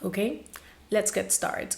Okay, let's get started.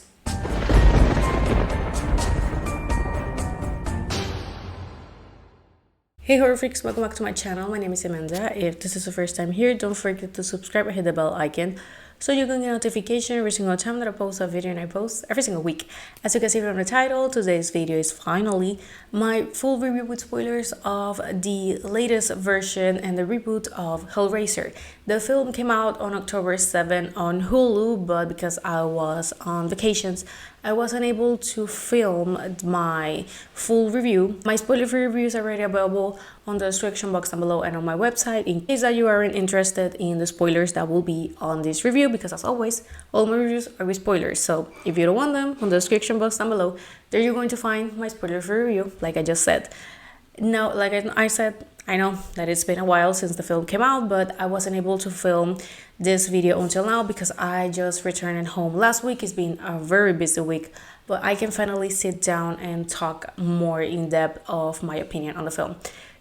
Hey horror freaks, welcome back to my channel. My name is Amanda. If this is the first time here, don't forget to subscribe and hit the bell icon so you can get notification every single time that I post a video, and I post every single week. As you can see from the title, today's video is finally my full review with spoilers of the latest version and the reboot of Hellraiser. The film came out on October 7 on Hulu, but because I was on vacations, I wasn't able to film my full review. My spoiler-free review is already available on the description box down below and on my website in case that you aren't interested in the spoilers that will be on this review, because as always, all my reviews are with spoilers. So if you don't want them, on the description box down below, there you're going to find my spoiler-free review, like I just said. Now, like I said, I know that it's been a while since the film came out, but I wasn't able to film this video until now because I just returned home last week. It's been a very busy week, but I can finally sit down and talk more in depth of my opinion on the film.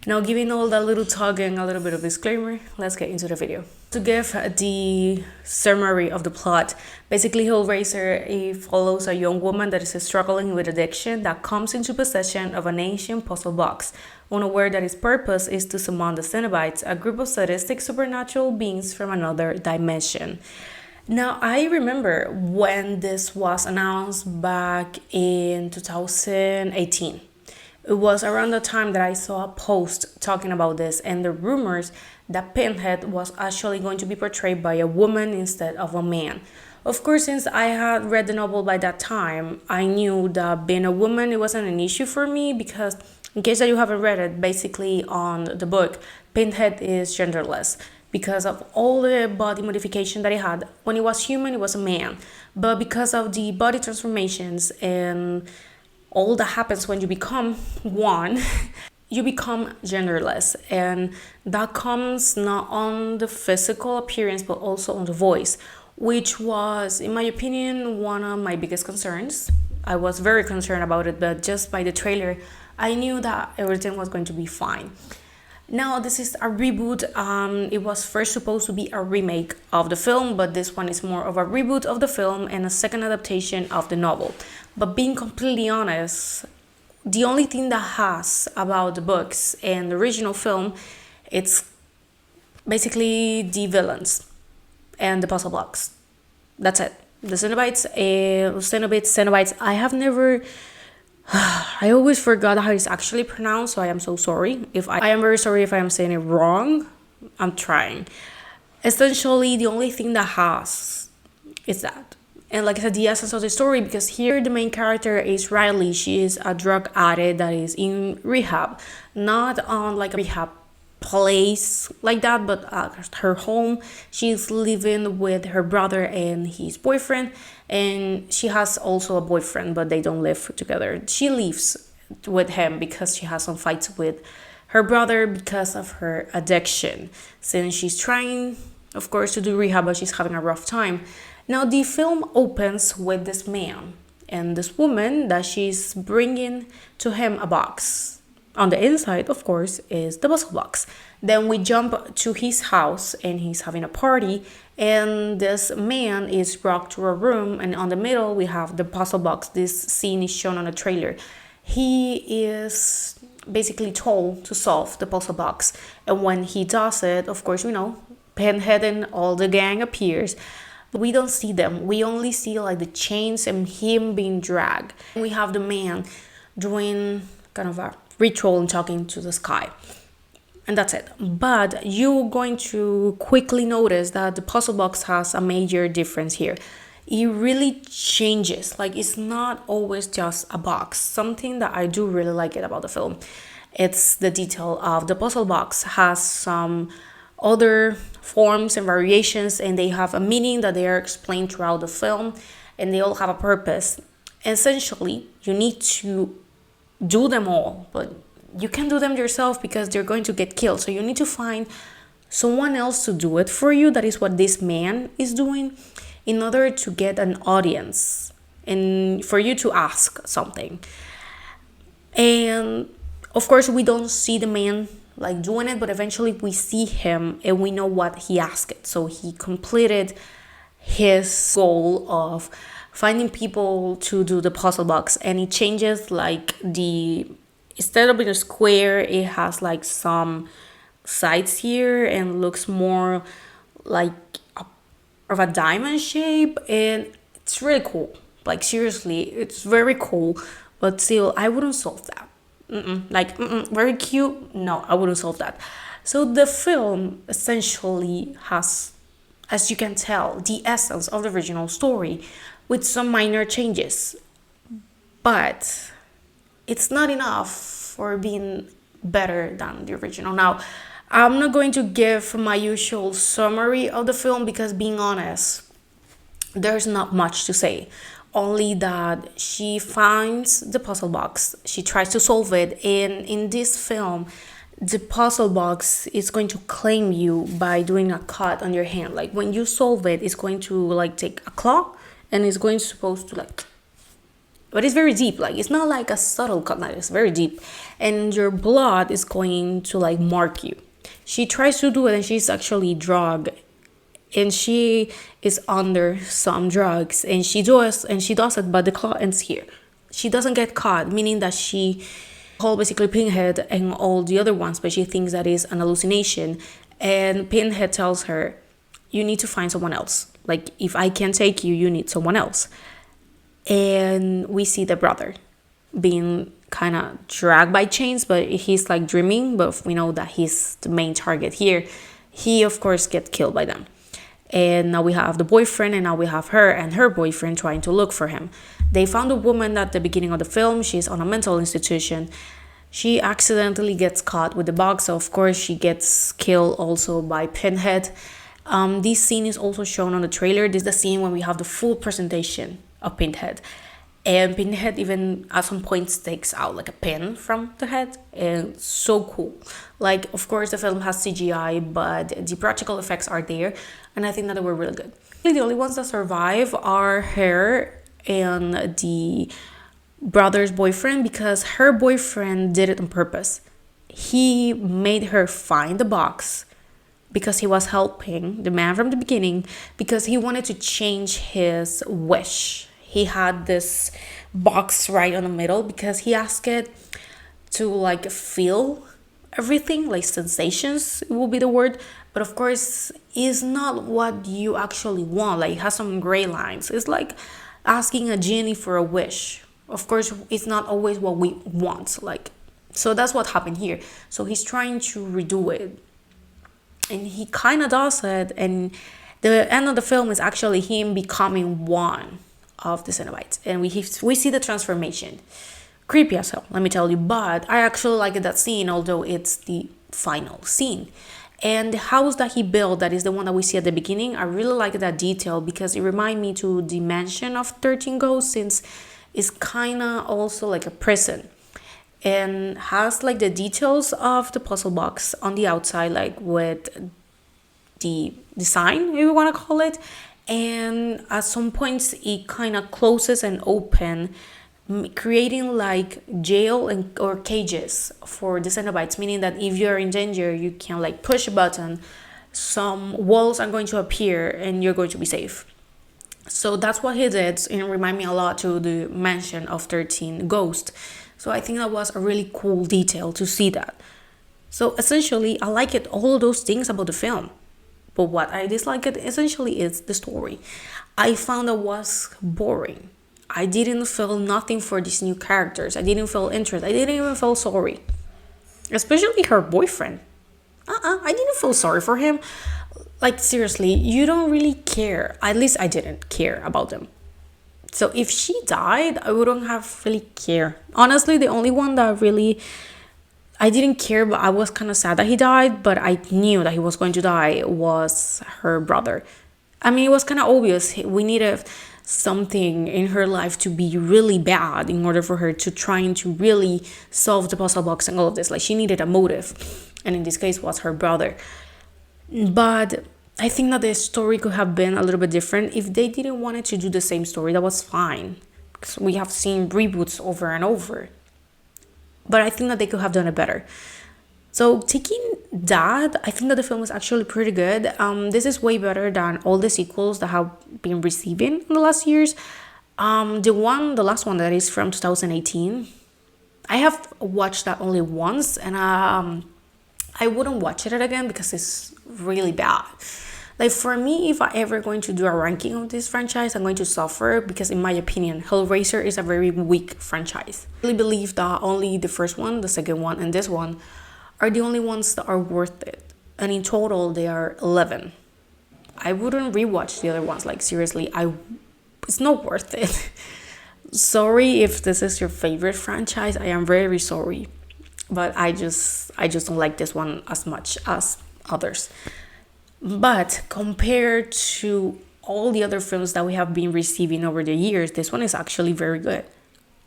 Now, giving all that little talk and a little bit of disclaimer, let's get into the video. To give the summary of the plot, basically Hellraiser, it follows a young woman that is struggling with addiction that comes into possession of an ancient puzzle box, unaware that its purpose is to summon the Cenobites, a group of sadistic supernatural beings from another dimension. Now, I remember when this was announced back in 2018. It was around the time that I saw a post talking about this and the rumors that Pinhead was actually going to be portrayed by a woman instead of a man. Of course, since I had read the novel by that time, I knew that being a woman, it wasn't an issue for me because, in case that you haven't read it, basically on the book, Pinhead is genderless because of all the body modification that he had. When he was human, he was a man. But because of the body transformations and all that happens when you become one, you become genderless, and that comes not on the physical appearance but also on the voice, which was, in my opinion, one of my biggest concerns. I was very concerned about it, but just by the trailer I knew that everything was going to be fine. Now, this is a reboot. It was first supposed to be a remake of the film, but this one is more of a reboot of the film and a second adaptation of the novel. But being completely honest, the only thing that has about the books and the original film, it's basically the villains and the puzzle blocks. That's it. The Cenobites, I have never... I always forgot how it's actually pronounced, so I am so sorry. I am very sorry if I am saying it wrong. I'm trying. Essentially, the only thing that has is that. And like I said, the essence of the story, because here the main character is Riley. She is a drug addict that is in rehab. Not on like a rehab place like that, but at her home. She's living with her brother and his boyfriend, and she has also a boyfriend, but they don't live together. She lives with him because she has some fights with her brother because of her addiction, since she's trying, of course, to do rehab, but she's having a rough time. Now, the film opens with this man and this woman that she's bringing to him a box. On the inside, of course, is the puzzle box. Then we jump to his house and he's having a party, and this man is brought to a room, and on the middle we have the puzzle box. This scene is shown on a trailer. He is basically told to solve the puzzle box, and when he does it, of course, Pinhead and all the gang appears. We don't see them. We only see like the chains and him being dragged. We have the man doing kind of a ritual and talking to the sky, and that's it. But you're going to quickly notice that the puzzle box has a major difference here. It really changes. Like, it's not always just a box. Something that I do really like it about the film, it's the detail of the puzzle box has some other forms and variations, and they have a meaning that they are explained throughout the film, and they all have a purpose. Essentially, you need to do them all, but you can do them yourself because they're going to get killed. So you need to find someone else to do it for you. That is what this man is doing in order to get an audience and for you to ask something. And of course, we don't see the man like doing it, but eventually we see him and we know what he asked. So he completed his goal of finding people to do the puzzle box, and it changes like the, instead of being a square, it has like some sides here and looks more like of a diamond shape, and it's really cool. Like seriously, it's very cool, but still I wouldn't solve that. Very cute, no, I wouldn't solve that. So the film essentially has, as you can tell, the essence of the original story with some minor changes, but it's not enough for being better than the original. Now, I'm not going to give my usual summary of the film because, being honest, there's not much to say. Only that she finds the puzzle box, she tries to solve it, and in this film, the puzzle box is going to claim you by doing a cut on your hand. Like when you solve it, it's going to like take a claw and it's going to supposed to like, but it's very deep. Like it's not like a subtle cut, like it's very deep, and your blood is going to like mark you. She tries to do it and she's actually drugged, and she is under some drugs, and she does it, but the claw ends here. She doesn't get caught, meaning that she called basically Pinhead and all the other ones, but she thinks that is an hallucination. And Pinhead tells her, you need to find someone else. Like, if I can't take you, you need someone else. And we see the brother being kind of dragged by chains, but he's like dreaming, but we know that he's the main target here. He of course gets killed by them. And now we have the boyfriend, and now we have her and her boyfriend trying to look for him. They found a woman at the beginning of the film. She's on a mental institution. She accidentally gets caught with the box, so of course she gets killed also by Pinhead. This scene is also shown on the trailer. This is the scene when we have the full presentation of Pinhead. And Pinhead even at some points takes out like a pin from the head, and so cool. Like, of course the film has CGI, but the practical effects are there, and I think that they were really good. The only ones that survive are her and the brother's boyfriend, because her boyfriend did it on purpose. He made her find the box because he was helping the man from the beginning, because he wanted to change his wish. He had this box right on the middle because he asked it to like feel everything, like sensations will be the word, but of course is not what you actually want. Like, it has some gray lines. It's like asking a genie for a wish. Of course it's not always what we want. Like, so that's what happened here. So he's trying to redo it, and he kind of does it, and the end of the film is actually him becoming one of the Cenobites, and we see the transformation. Creepy as hell, let me tell you, but I actually like that scene, although it's the final scene. And the house that he built, that is the one that we see at the beginning, I really like that detail because it reminds me to the mansion of 13 Ghosts, since it's kind of also like a prison, and has like the details of the puzzle box on the outside, like with the design, if you want to call it. And at some points it kind of closes and open, creating like jail and or cages for the Cenobites, meaning that if you're in danger, you can like push a button, some walls are going to appear, and you're going to be safe. So that's what he did, and it reminded me a lot to the mansion of 13 Ghosts. So I think that was a really cool detail to see that. So essentially I like it, all those things about the film. But what I dislike it essentially is the story. I found it was boring. I didn't feel nothing for these new characters. I didn't feel interest. I didn't even feel sorry. Especially her boyfriend. I didn't feel sorry for him. Like, seriously, you don't really care. At least I didn't care about them. So if she died, I wouldn't have really cared. Honestly, the only one that really I didn't care, but I was kind of sad that he died, but I knew that he was going to die, was her brother. I mean, it was kind of obvious. We needed something in her life to be really bad in order for her to trying to really solve the puzzle box and all of this. Like, she needed a motive, and in this case was her brother. But I think that the story could have been a little bit different. If they didn't want to do the same story, that was fine, because we have seen reboots over and over. But I think that they could have done it better. So taking that, I think that the film is actually pretty good. This is way better than all the sequels that have been receiving in the last years. The last one that is from 2018, I have watched that only once, and I wouldn't watch it again because it's really bad. Like, for me, if I ever going to do a ranking of this franchise, I'm going to suffer because, in my opinion, Hellraiser is a very weak franchise. I really believe that only the first one, the second one, and this one are the only ones that are worth it. And in total, they are 11. I wouldn't rewatch the other ones. Like, seriously, it's not worth it. Sorry if this is your favorite franchise. I am very sorry. But I just don't like this one as much as others. But compared to all the other films that we have been receiving over the years, this one is actually very good.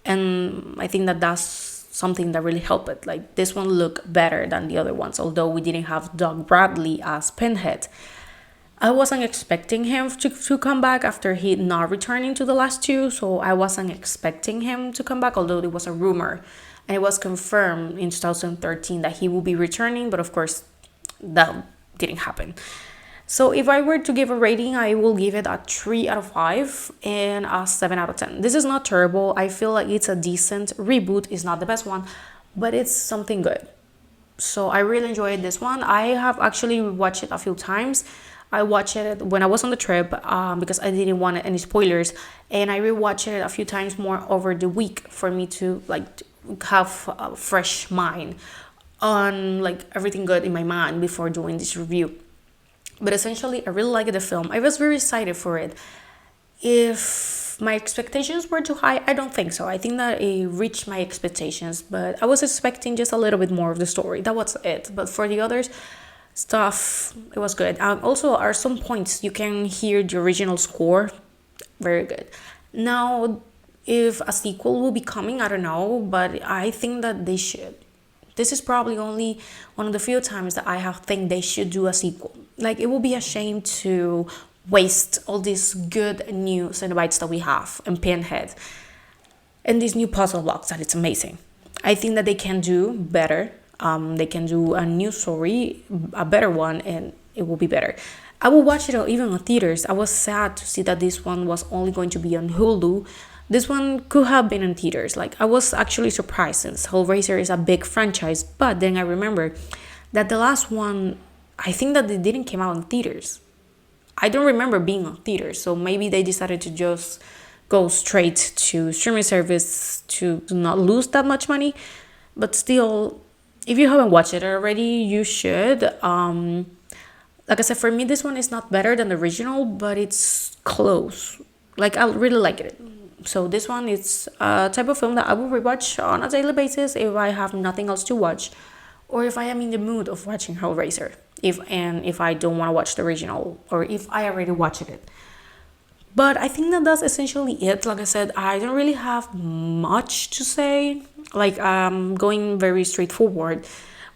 And I think that that's something that really helped it. Like, this one looked better than the other ones, although we didn't have Doug Bradley as Pinhead. I wasn't expecting him to come back after he not returning to the last two, so I wasn't expecting him to come back, although it was a rumor. And it was confirmed in 2013 that he will be returning, but of course, that didn't happen. So if I were to give a rating, I will give it a 3 out of 5 and a 7 out of 10. This is not terrible. I feel like it's a decent reboot. It's not the best one, but it's something good. So I really enjoyed this one. I have actually watched it a few times. I watched it when I was on the trip because I didn't want any spoilers, and I rewatched it a few times more over the week for me to like have a fresh mind on like everything good in my mind before doing this review. But essentially, I really liked the film. I was very excited for it. If my expectations were too high, I don't think so. I think that it reached my expectations, but I was expecting just a little bit more of the story. That was it. But for the others stuff, it was good. Also, are some points you can hear the original score. Very good. Now, if a sequel will be coming, I don't know, but I think that they should. This is probably only one of the few times that I have think they should do a sequel. Like, it will be a shame to waste all these good new Cenobites that we have and Pinhead and these new puzzle blocks that it's amazing. I think that they can do better. They can do a new story, a better one, and it will be better. I will watch it even in theaters. I was sad to see that this one was only going to be on Hulu. This one could have been in theaters. Like, I was actually surprised since Hellraiser is a big franchise, but then I remember that the last one, I think that they didn't come out in theaters. I don't remember being on theaters, so maybe they decided to just go straight to streaming service to not lose that much money. But still, if you haven't watched it already, you should. Like I said, for me, this one is not better than the original, but it's close. Like, I really like it. So this one is a type of film that I will rewatch on a daily basis if I have nothing else to watch, or if I am in the mood of watching Hellraiser. If I don't want to watch the original, or if I already watched it. But I think that that's essentially it. Like I said, I don't really have much to say. Like, I'm going very straightforward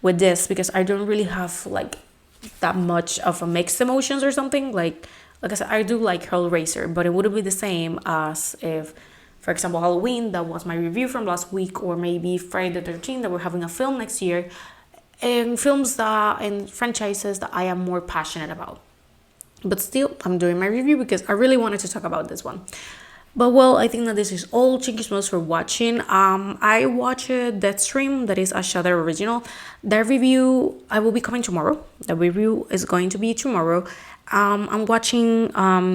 with this because I don't really have like that much of a mixed emotions or something. Like I said, I do like Hellraiser, but it wouldn't be the same as if, for example, Halloween, that was my review from last week, or maybe Friday the 13th, that we're having a film next year, and films and franchises that I am more passionate about. But still, I'm doing my review because I really wanted to talk about this one. But well, I think that this is all. Thank you so much for watching. I watched Deathstream, that is a Shudder original. That review, I will be coming tomorrow. The review is going to be tomorrow. I'm watching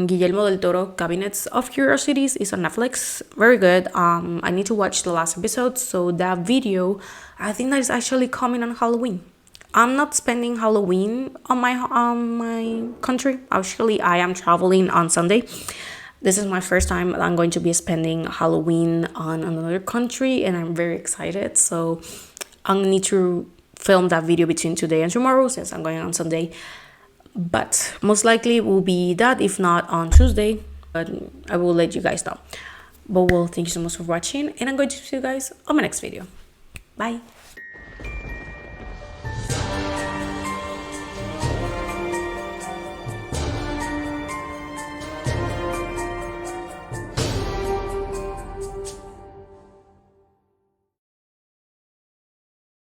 Guillermo del Toro, Cabinets of Curiosities. It's on Netflix. Very good. I need to watch the last episode. So that video, I think that is actually coming on Halloween. I'm not spending Halloween on my country. Actually, I am traveling on Sunday. This is my first time I'm going to be spending Halloween on another country, and I'm very excited. So I'm going to need to film that video between today and tomorrow since I'm going on Sunday. But most likely it will be that, if not on Tuesday. But I will let you guys know. But well, thank you so much for watching, and I'm going to see you guys on my next video. Bye.